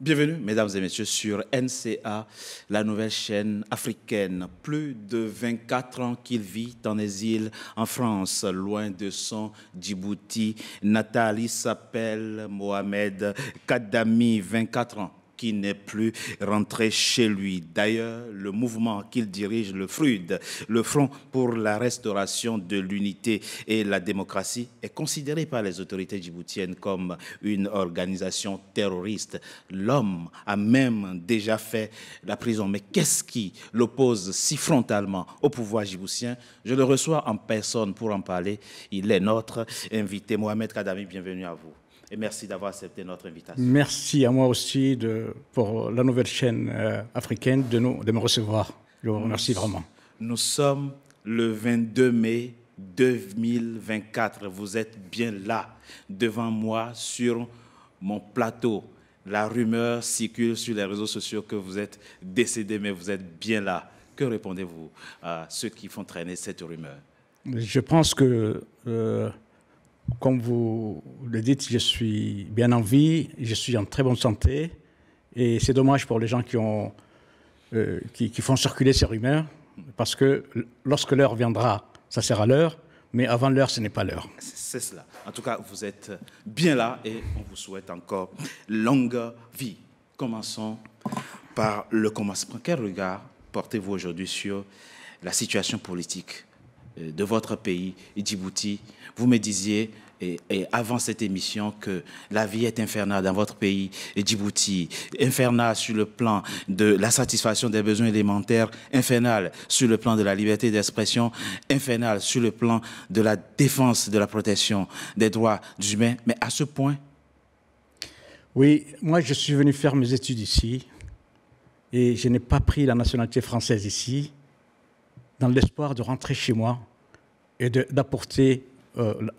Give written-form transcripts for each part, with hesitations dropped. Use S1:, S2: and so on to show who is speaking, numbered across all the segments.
S1: Bienvenue, mesdames et messieurs, sur NCA, la nouvelle chaîne africaine. Plus de 24 ans qu'il vit en exil en France, loin de son Djibouti natal. Il s'appelle Mohamed Kadami, 24 ans, qui n'est plus rentré chez lui. D'ailleurs, le mouvement qu'il dirige, le FRUD, le Front pour la restauration de l'unité et la démocratie, est considéré par les autorités djiboutiennes comme une organisation terroriste. L'homme a même déjà fait la prison. Mais qu'est-ce qui l'oppose si frontalement au pouvoir djiboutien? Je le reçois en personne pour en parler. Il est notre invité. Mohamed Kadami, bienvenue à vous. Et merci d'avoir accepté notre invitation.
S2: Merci à moi aussi pour la nouvelle chaîne africaine de me recevoir. Je vous remercie vraiment.
S1: Nous sommes le 22 mai 2024. Vous êtes bien là, devant moi, sur mon plateau. La rumeur circule sur les réseaux sociaux que vous êtes décédé, mais vous êtes bien là. Que répondez-vous à ceux qui font traîner cette rumeur?
S2: Je pense que... comme vous le dites, je suis bien en vie, je suis en très bonne santé. Et c'est dommage pour les gens qui font circuler ces rumeurs, parce que lorsque l'heure viendra, ça sera l'heure, mais avant l'heure, ce n'est pas l'heure.
S1: C'est cela. En tout cas, vous êtes bien là et on vous souhaite encore longue vie. Commençons par le commencement. Quel regard portez-vous aujourd'hui sur la situation politique de votre pays, Djibouti? Vous me disiez, et avant cette émission, que la vie est infernale dans votre pays, Djibouti, infernale sur le plan de la satisfaction des besoins élémentaires, infernale sur le plan de la liberté d'expression, infernale sur le plan de la défense, de la protection des droits humains. Mais à ce point?
S2: Oui, moi je suis venu faire mes études ici et je n'ai pas pris la nationalité française ici, dans l'espoir de rentrer chez moi et d'apporter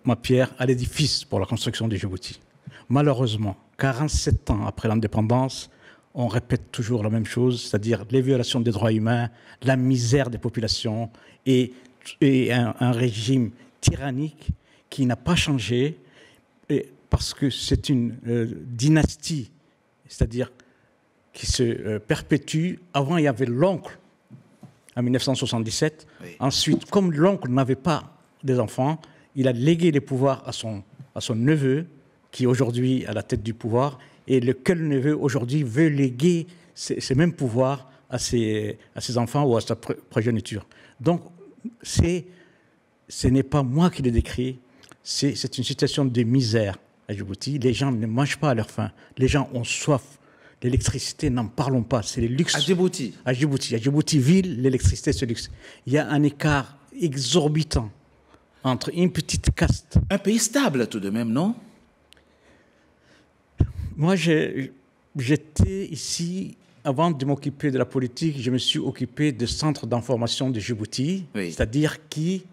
S2: ma pierre à l'édifice pour la construction de Djibouti. Malheureusement, 47 ans après l'indépendance, on répète toujours la même chose, c'est-à-dire les violations des droits humains, la misère des populations et un régime tyrannique qui n'a pas changé parce que c'est une dynastie, c'est-à-dire qui se perpétue. Avant, il y avait l'oncle en 1977. Oui. Ensuite, comme l'oncle n'avait pas des enfants, il a légué les pouvoirs à son neveu, qui est aujourd'hui à la tête du pouvoir, et lequel neveu aujourd'hui veut léguer ces mêmes pouvoirs à ses enfants ou à sa progéniture. Donc, ce n'est pas moi qui le décris, c'est une situation de misère à Djibouti. Les gens ne mangent pas à leur faim, les gens ont soif. L'électricité, n'en parlons pas, c'est le luxe.
S1: À Djibouti?
S2: À Djibouti ville, l'électricité, c'est le luxe. Il y a un écart exorbitant entre une petite caste.
S1: Un pays stable tout de même, non?
S2: Moi, j'étais ici, avant de m'occuper de la politique, je me suis occupé du centre d'information de Djibouti, oui. C'est-à-dire qui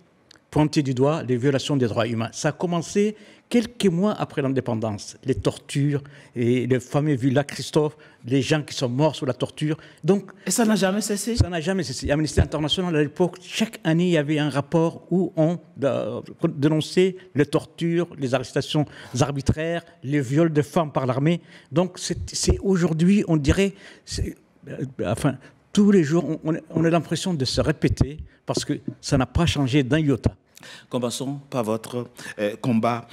S2: pointait du doigt les violations des droits humains. Ça a commencé quelques mois après l'indépendance, les tortures et le fameux Villa Christophe, les gens qui sont morts sous la torture. Donc,
S1: et ça n'a jamais cessé?
S2: Ça n'a jamais cessé. Amnesty International, à l'époque, chaque année, il y avait un rapport où on dénonçait les tortures, les arrestations arbitraires, les viols de femmes par l'armée. Donc, c'est aujourd'hui, on dirait, enfin, tous les jours, on a l'impression de se répéter parce que ça n'a pas changé d'un iota.
S1: Commençons par votre combat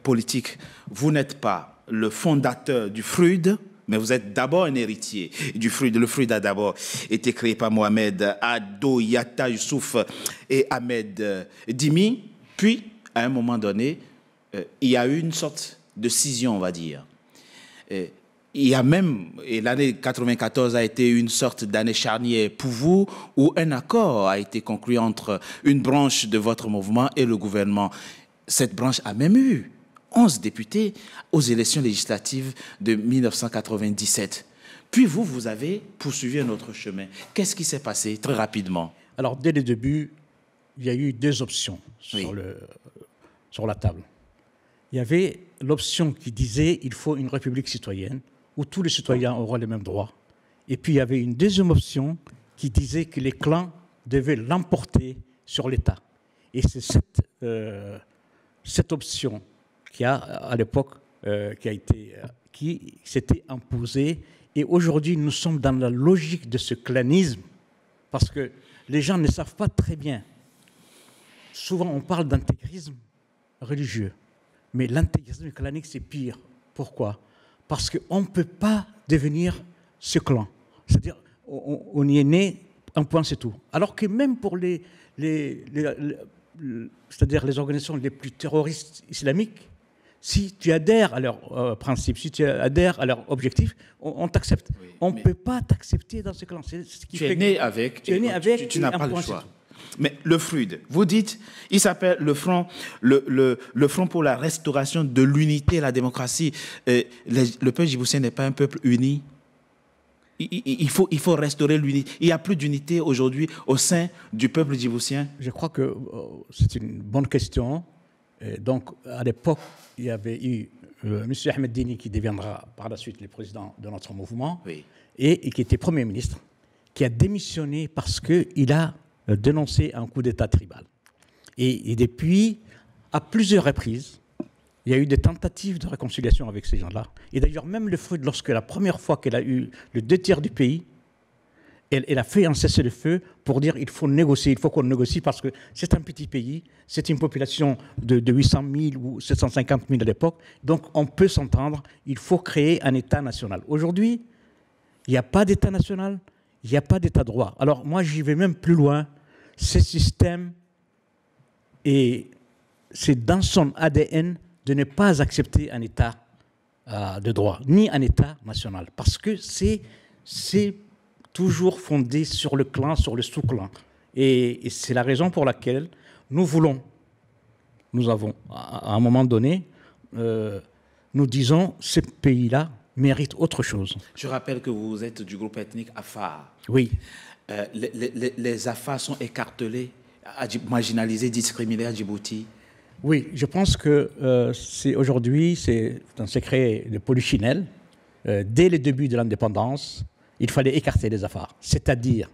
S1: politique. Vous n'êtes pas le fondateur du FRUD, mais vous êtes d'abord un héritier du FRUD. Le FRUD a d'abord été créé par Mohamed Ado Yatta Youssouf et Ahmed Dimi. Puis, à un moment donné, il y a eu une sorte de scission, on va dire. Il y a même, et l'année 94 a été une sorte d'année charnière pour vous, où un accord a été conclu entre une branche de votre mouvement et le gouvernement. Cette branche a même eu 11 députés aux élections législatives de 1997. Puis vous avez poursuivi un autre chemin. Qu'est-ce qui s'est passé très rapidement?
S2: Alors, dès le début, il y a eu deux options sur la table. Il y avait l'option qui disait qu'il faut une république citoyenne, où tous les citoyens auront les mêmes droits. Et puis, il y avait une deuxième option qui disait que les clans devaient l'emporter sur l'État. Et c'est cette option qui a, à l'époque, qui qui s'était imposé. Et aujourd'hui, nous sommes dans la logique de ce clanisme, parce que les gens ne savent pas très bien. Souvent, on parle d'intégrisme religieux, mais l'intégrisme clanique, c'est pire. Pourquoi? Parce qu'on ne peut pas devenir ce clan. C'est-à-dire, on y est né, un point, c'est tout. Alors que même pour c'est-à-dire les organisations les plus terroristes islamiques, si tu adhères à leurs principes, si tu adhères à leurs objectifs, on t'accepte. Oui, on ne peut pas t'accepter dans ce clan. C'est ce qui
S1: tu es né avec.
S2: Tu es né avec.
S1: Tu n'as pas le choix. Mais le FRUD, vous dites, il s'appelle le Front pour la restauration de l'unité et la démocratie. Le peuple djiboutien n'est pas un peuple uni. Il faut restaurer l'unité. Il n'y a plus d'unité aujourd'hui au sein du peuple djiboutien.
S2: Je crois que c'est une bonne question. Et donc, à l'époque, il y avait eu M. Ahmed Dini, qui deviendra par la suite le président de notre mouvement,
S1: oui,
S2: et qui était Premier ministre, qui a démissionné parce qu'il a dénoncé un coup d'État tribal. Et depuis, à plusieurs reprises, il y a eu des tentatives de réconciliation avec ces gens-là. Et d'ailleurs, même le FRUD, lorsque la première fois qu'elle a eu le 2 tiers du pays, elle a fait un cessez-le-feu pour dire il faut négocier, il faut qu'on négocie parce que c'est un petit pays, c'est une population de 800 000 ou 750 000 à l'époque, donc on peut s'entendre, il faut créer un État national. Aujourd'hui, il n'y a pas d'État national, il n'y a pas d'État droit. Alors moi, j'y vais même plus loin. Ce système, et c'est dans son ADN de ne pas accepter un État de droit, ni un État national, parce que c'est toujours fondé sur le clan, sur le sous-clan. Et c'est la raison pour laquelle nous avons, à un moment donné, nous disons, ce pays-là mérite autre chose.
S1: Je rappelle que vous êtes du groupe ethnique Afar.
S2: Oui.
S1: Les Afars sont écartelés, marginalisés, discriminés à Djibouti.
S2: Oui, je pense que aujourd'hui, c'est un secret de polichinelle. Dès le début de l'indépendance, il fallait écarter les Afars. C'est-à-dire,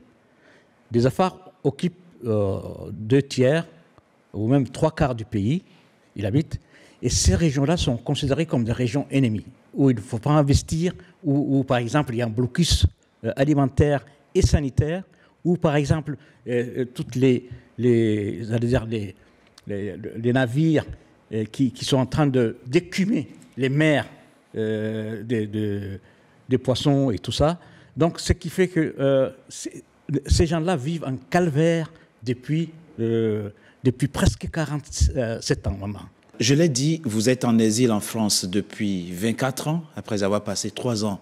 S2: les Afars occupent 2 tiers ou même 3 quarts du pays, ils habitent, et ces régions-là sont considérées comme des régions ennemies, où il ne faut pas investir, où par exemple, il y a un blocus alimentaire et sanitaire, où par exemple, toutes les navires qui sont en train d'écumer les mers des poissons et tout ça. Donc, ce qui fait que ces gens-là vivent un calvaire depuis presque 47 ans maintenant.
S1: Je l'ai dit, vous êtes en exil en France depuis 24 ans, après avoir passé 3 ans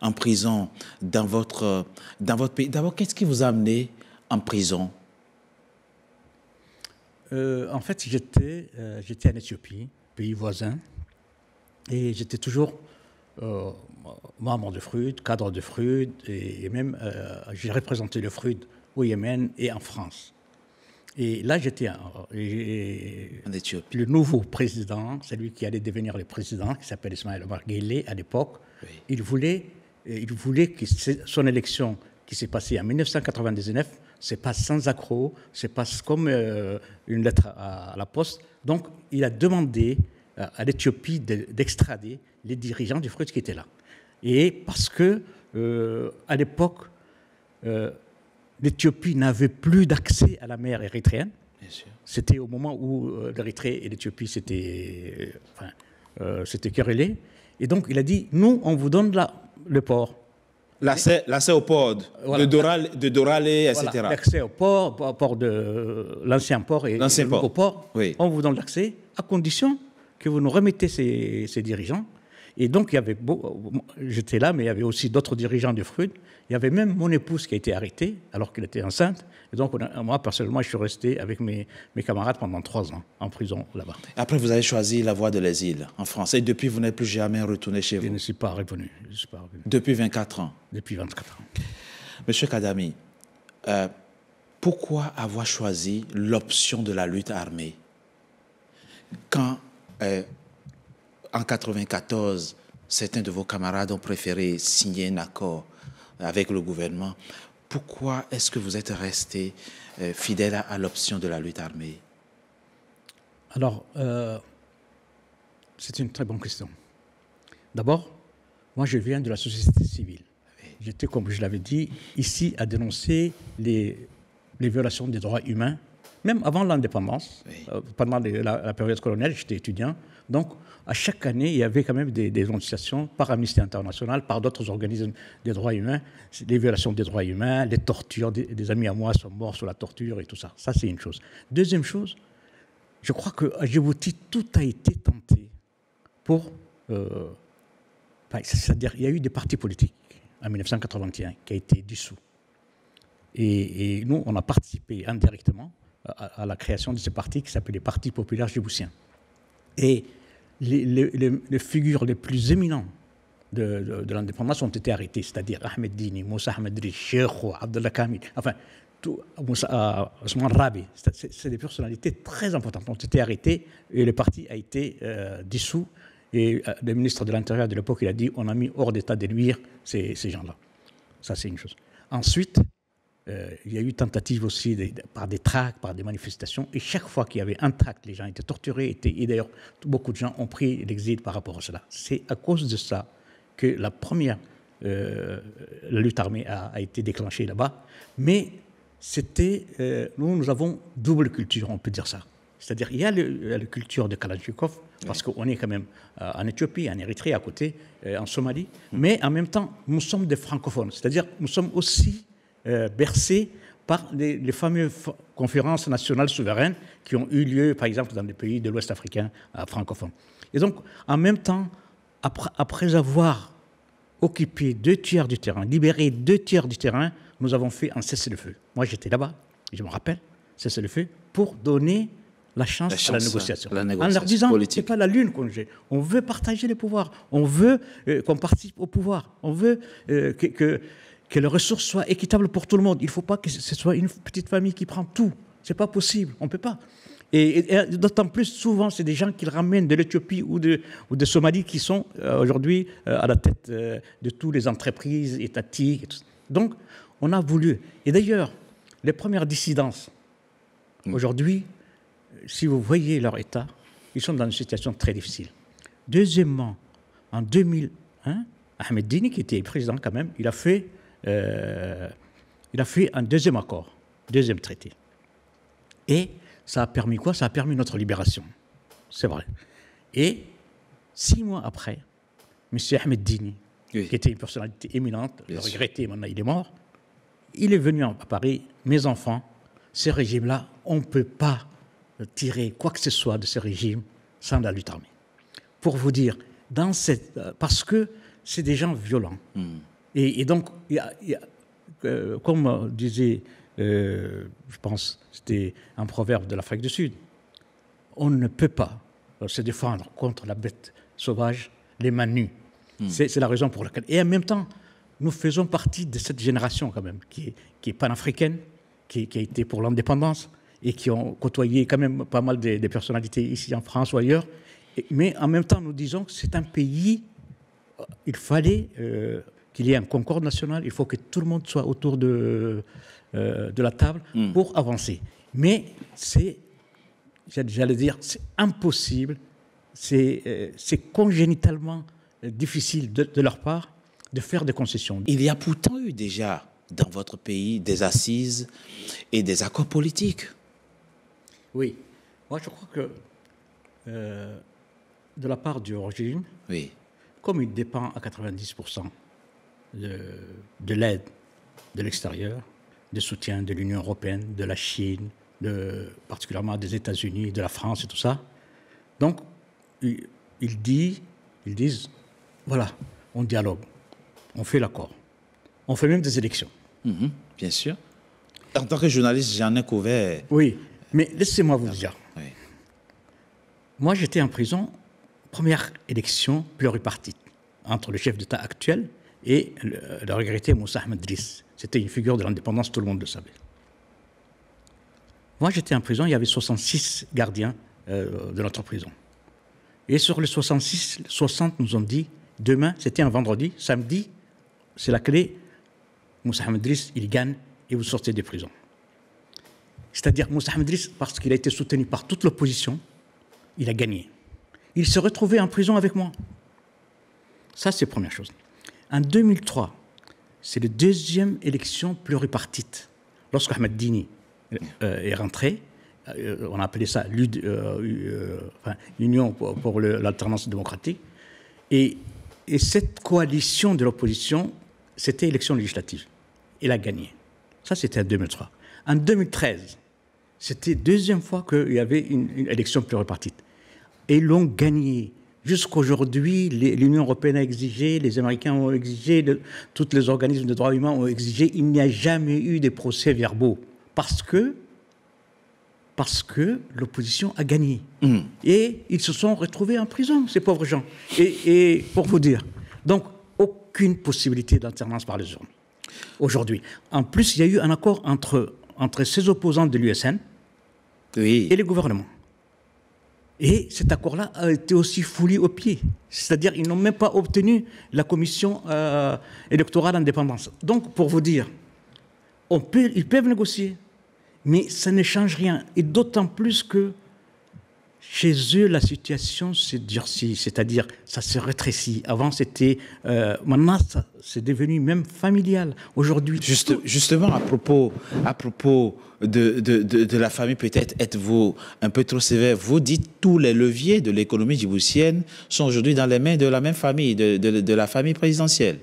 S1: en prison dans votre pays. D'abord, qu'est-ce qui vous a amené en prison?
S2: En fait, j'étais en Éthiopie, pays voisin, et j'étais toujours membre de FRUD, cadre de FRUD, et même j'ai représenté le FRUD au Yémen et en France. Et là, j'étais en Éthiopie. Le nouveau président, celui qui allait devenir le président, qui s'appelle Ismaël Omar Guelleh à l'époque, oui, il voulait que son élection qui s'est passée en 1999 se passe sans accroc, se passe comme une lettre à la poste. Donc, il a demandé à l'Éthiopie d'extrader les dirigeants du FRUD qui étaient là. Et parce que, à l'époque, l'Éthiopie n'avait plus d'accès à la mer érythréenne. C'était au moment où l'Érythrée et l'Éthiopie s'étaient querellés. Et donc, il a dit, nous, on vous donne le port.
S1: L'accès au port voilà, de Doralé, etc.
S2: Voilà, l'accès au port de l'ancien port et le nouveau port. Oui. On vous donne l'accès à condition que vous nous remettez ces dirigeants. Et donc, j'étais là, mais il y avait aussi d'autres dirigeants du FRUD. Il y avait même mon épouse qui a été arrêtée alors qu'elle était enceinte. Et donc, moi, personnellement, je suis resté avec mes camarades pendant 3 ans en prison là-bas.
S1: Après, vous avez choisi la voie de l'exil en France. Et depuis, vous n'êtes plus jamais retourné chez vous?
S2: Je ne suis pas revenu.
S1: Depuis 24 ans?
S2: Depuis 24 ans.
S1: Monsieur Kadami, pourquoi avoir choisi l'option de la lutte armée quand, en 1994, certains de vos camarades ont préféré signer un accord avec le gouvernement? Pourquoi est-ce que vous êtes resté fidèle à l'option de la lutte armée?
S2: Alors, c'est une très bonne question. D'abord, Moi, je viens de la société civile. J'étais, comme je l'avais dit, ici à dénoncer les violations des droits humains, même avant l'indépendance, pendant la période coloniale, j'étais étudiant. Donc, à chaque année, il y avait quand même des dénonciations par Amnesty International, par d'autres organismes des droits humains, les violations des droits humains, les tortures. Des amis à moi sont morts sous la torture et tout ça. Ça, c'est une chose. Deuxième chose, je crois qu'à Djibouti, tout a été tenté pour... c'est-à-dire, il y a eu des partis politiques en 1981 qui a été dissous. Et nous, on a participé indirectement à la création de ce parti qui s'appelle les Partis populaires djiboutiens. Et les figures les plus éminentes de l'indépendance ont été arrêtées, c'est-à-dire Ahmed Dini, Moussa Ahmed Cheikhou, Abdallah Kamil, enfin, Ousmane Rabi. C'est des personnalités très importantes qui ont été arrêtées et le parti a été dissous. Et le ministre de l'Intérieur de l'époque, il a dit on a mis hors d'état de nuire ces gens-là. Ça, c'est une chose. Ensuite, il y a eu tentative aussi par des tracts, par des manifestations. Et chaque fois qu'il y avait un tract, les gens étaient torturés. Et d'ailleurs, beaucoup de gens ont pris l'exil par rapport à cela. C'est à cause de ça que la première la lutte armée a été déclenchée là-bas. Mais c'était, nous avons double culture, on peut dire ça. C'est-à-dire il y a la culture de Kalachnikov, parce qu'on est quand même en Éthiopie, en Érythrée à côté, en Somalie. Mais en même temps, nous sommes des francophones. C'est-à-dire nous sommes aussi bercés par les fameuses conférences nationales souveraines qui ont eu lieu, par exemple, dans les pays de l'Ouest africain francophones. Et donc, en même temps, après avoir occupé 2/3 du terrain, libéré 2/3 du terrain, nous avons fait un cessez-le-feu. Moi, j'étais là-bas, je me rappelle, cessez-le-feu, pour donner la chance à la négociation. En leur disant, ce n'est pas la lune qu'on jette. On veut partager les pouvoirs. On veut qu'on participe au pouvoir. On veut que les ressources soient équitables pour tout le monde. Il ne faut pas que ce soit une petite famille qui prend tout. Ce n'est pas possible. On ne peut pas. Et d'autant plus, souvent, c'est des gens qu'ils ramènent de l'Éthiopie ou de Somalie qui sont aujourd'hui à la tête de toutes les entreprises étatiques. Et tout. Donc, on a voulu. Et d'ailleurs, les premières dissidences, aujourd'hui, si vous voyez leur état, ils sont dans une situation très difficile. Deuxièmement, en 2001, Ahmed Dini, qui était président quand même, il a fait un deuxième accord, deuxième traité. Et ça a permis quoi? Ça a permis notre libération. C'est vrai. Et 6 mois après, M. Ahmed Dini, qui était une personnalité éminente, le regretté, maintenant il est mort, il est venu à Paris. Mes enfants, ces régimes-là, on ne peut pas tirer quoi que ce soit de ce régime sans la lutte armée. Pour vous dire, parce que c'est des gens violents. Et donc, comme disait, je pense, c'était un proverbe de l'Afrique du Sud, on ne peut pas se défendre contre la bête sauvage les mains nues. C'est la raison pour laquelle. Et en même temps, nous faisons partie de cette génération quand même, qui est panafricaine, qui a été pour l'indépendance, et qui ont côtoyé quand même pas mal des personnalités ici en France ou ailleurs. Mais en même temps, nous disons que c'est un pays, il fallait qu'il y ait un concorde national, il faut que tout le monde soit autour de la table pour avancer. Mais j'allais dire, c'est impossible, c'est congénitalement difficile de leur part de faire des concessions.
S1: Il y a pourtant eu déjà dans votre pays des assises et des accords politiques.
S2: Oui. Moi, je crois que de la part du régime, comme il dépend à 90% de l'aide de l'extérieur, des soutiens de l'Union européenne, de la Chine, particulièrement des États-Unis, de la France et tout ça, donc ils disent, voilà, on dialogue, on fait l'accord, on fait même des élections.
S1: Bien sûr. En tant que journaliste, j'en ai couvert.
S2: Oui. Mais laissez-moi vous dire. Oui. Moi, j'étais en prison, première élection pluripartite entre le chef d'État actuel et le regretté Moussa Ahmed Driss. C'était une figure de l'indépendance, tout le monde le savait. Moi, j'étais en prison, il y avait 66 gardiens de notre prison. Et sur les 66, 60 nous ont dit, demain, c'était un vendredi, samedi, c'est la clé, Moussa Ahmed Driss, il gagne et vous sortez de prison. C'est-à-dire, Moussa Ahmed Driss, parce qu'il a été soutenu par toute l'opposition, il a gagné. Il s'est retrouvé en prison avec moi. Ça, c'est la première chose. En 2003, c'est la deuxième élection pluripartite. Lorsque Ahmed Dini est rentré, on a appelé ça l'Union pour l'alternance démocratique. Et cette coalition de l'opposition, c'était élection législative. Il a gagné. Ça, c'était en 2003. En 2013, c'était la deuxième fois qu'il y avait une élection pluripartite. Et ils l'ont gagné. Jusqu'aujourd'hui, l'Union européenne a exigé, les Américains ont exigé, tous les organismes de droits humains ont exigé. Il n'y a jamais eu de procès-verbaux parce que l'opposition a gagné. Et ils se sont retrouvés en prison, ces pauvres gens. Et pour vous dire, donc, aucune possibilité d'alternance par les urnes aujourd'hui. En plus, il y a eu un accord entre ces opposants de l'USN et les gouvernements. Et cet accord-là a été aussi foulé aux pieds. C'est-à-dire qu'ils n'ont même pas obtenu la commission électorale indépendante. Donc, pour vous dire, ils peuvent négocier, mais ça ne change rien. Et d'autant plus que chez eux, la situation s'est durcie, c'est-à-dire ça se rétrécit. Avant, c'était... maintenant, c'est devenu même familial. Aujourd'hui...
S1: Justement, à propos de la famille, peut-être êtes-vous un peu trop sévère. Vous dites tous les leviers de l'économie djiboutienne sont aujourd'hui dans les mains de la même famille, de la famille présidentielle.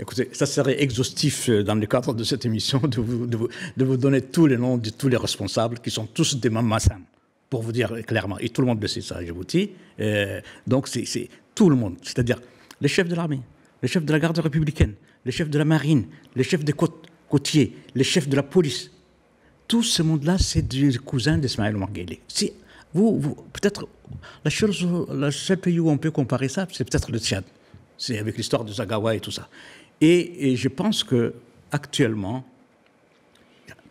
S2: Écoutez, ça serait exhaustif dans le cadre de cette émission de vous donner tous les noms de tous les responsables qui sont tous des Mamassam, pour vous dire clairement. Et tout le monde le sait ça à Djibouti. Donc c'est tout le monde, c'est-à-dire les chefs de l'armée, les chefs de la garde républicaine, les chefs de la marine, les chefs des côtiers, les chefs de la police. Tout ce monde-là, c'est des cousins d'Ismaël Omar Guelleh. Vous peut-être, le seul pays où on peut comparer ça, c'est peut-être le Tchad. C'est avec l'histoire de Zagawa et tout ça. Et je pense qu'actuellement,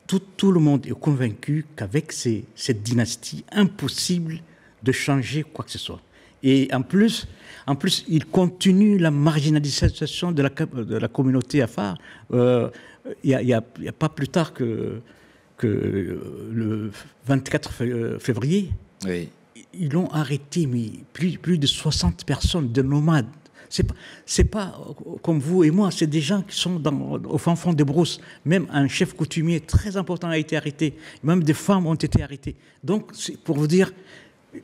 S2: tout le monde est convaincu qu'avec cette dynastie, impossible de changer quoi que ce soit. Et en plus, il continue la marginalisation de la communauté afar. Il y a pas plus tard que le 24 février, oui. Ils l'ont arrêté, mais plus de 60 personnes, de nomades. C'est pas comme vous et moi, c'est des gens qui sont au fin fond des brousses. Même un chef coutumier très important a été arrêté. Même des femmes ont été arrêtées. Donc, c'est pour vous dire,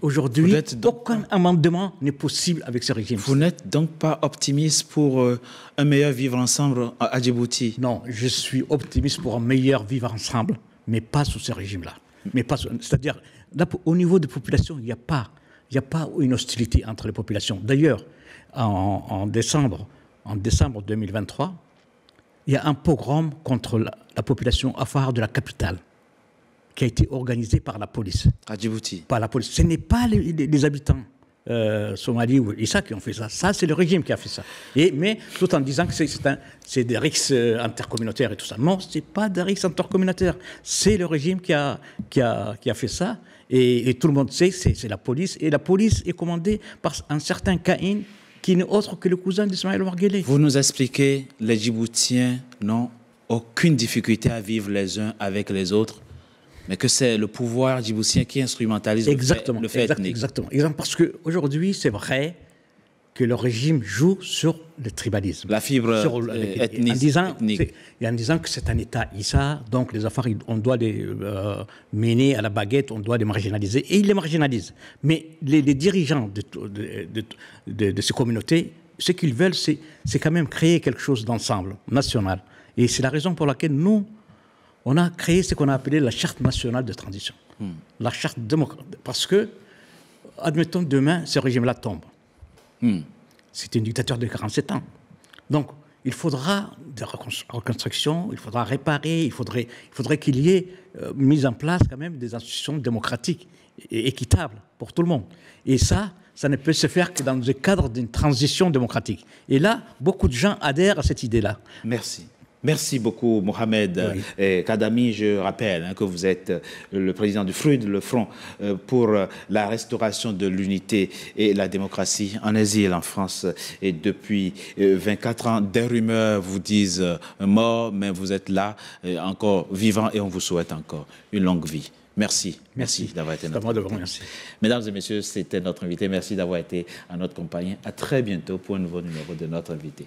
S2: aujourd'hui, aucun amendement n'est possible avec ce régime.
S1: Vous n'êtes donc pas optimiste pour un meilleur vivre ensemble à Djibouti?
S2: Non, je suis optimiste pour un meilleur vivre ensemble, mais pas sous ce régime-là. C'est-à-dire, au niveau des populations, il n'y a pas une hostilité entre les populations. D'ailleurs, en décembre 2023, il y a un pogrom contre la population afar de la capitale qui a été organisé par la police.
S1: À Djibouti?
S2: Par la police. Ce n'est pas les habitants somalis ou Issa qui ont fait ça. Ça, c'est le régime qui a fait ça. Mais tout en disant que c'est des rixes intercommunautaires et tout ça. Non, ce n'est pas des rixes intercommunautaires. C'est le régime qui a fait ça. Et tout le monde sait, c'est la police. Et la police est commandée par un certain Caïn qui n'est autre que le cousin d'Ismaël Omar Guelleh.
S1: Vous nous expliquez, les Djiboutiens n'ont aucune difficulté à vivre les uns avec les autres, mais que c'est le pouvoir djiboutien qui instrumentalise le fait ethnique.
S2: Exactement. Parce qu'aujourd'hui, c'est vrai que le régime joue sur le tribalisme.
S1: La fibre ethnique.
S2: En disant que c'est un État Issa, donc les affaires, on doit les mener à la baguette, on doit les marginaliser, et ils les marginalisent. Mais les dirigeants de ces communautés, ce qu'ils veulent, c'est quand même créer quelque chose d'ensemble, national. Et c'est la raison pour laquelle nous, on a créé ce qu'on a appelé la charte nationale de transition. La charte démocratique. Parce que, admettons, demain, ce régime-là tombe. C'est une dictature de 47 ans. Donc, il faudra des reconstructions, il faudra réparer, il faudrait qu'il y ait mise en place quand même des institutions démocratiques et équitables pour tout le monde. Et ça ne peut se faire que dans le cadre d'une transition démocratique. Et là, beaucoup de gens adhèrent à cette idée-là.
S1: Merci. Merci beaucoup, Mohamed Kadami. Je rappelle que vous êtes le président du FRUD, le Front pour la restauration de l'unité et la démocratie en exil en France. Et depuis 24 ans, des rumeurs vous disent mort, mais vous êtes là, encore vivant, et on vous souhaite encore une longue vie. Merci d'avoir été notre invité.
S2: Merci.
S1: Mesdames et messieurs, c'était notre invité. Merci d'avoir été à notre compagnie. À très bientôt pour un nouveau numéro de notre invité.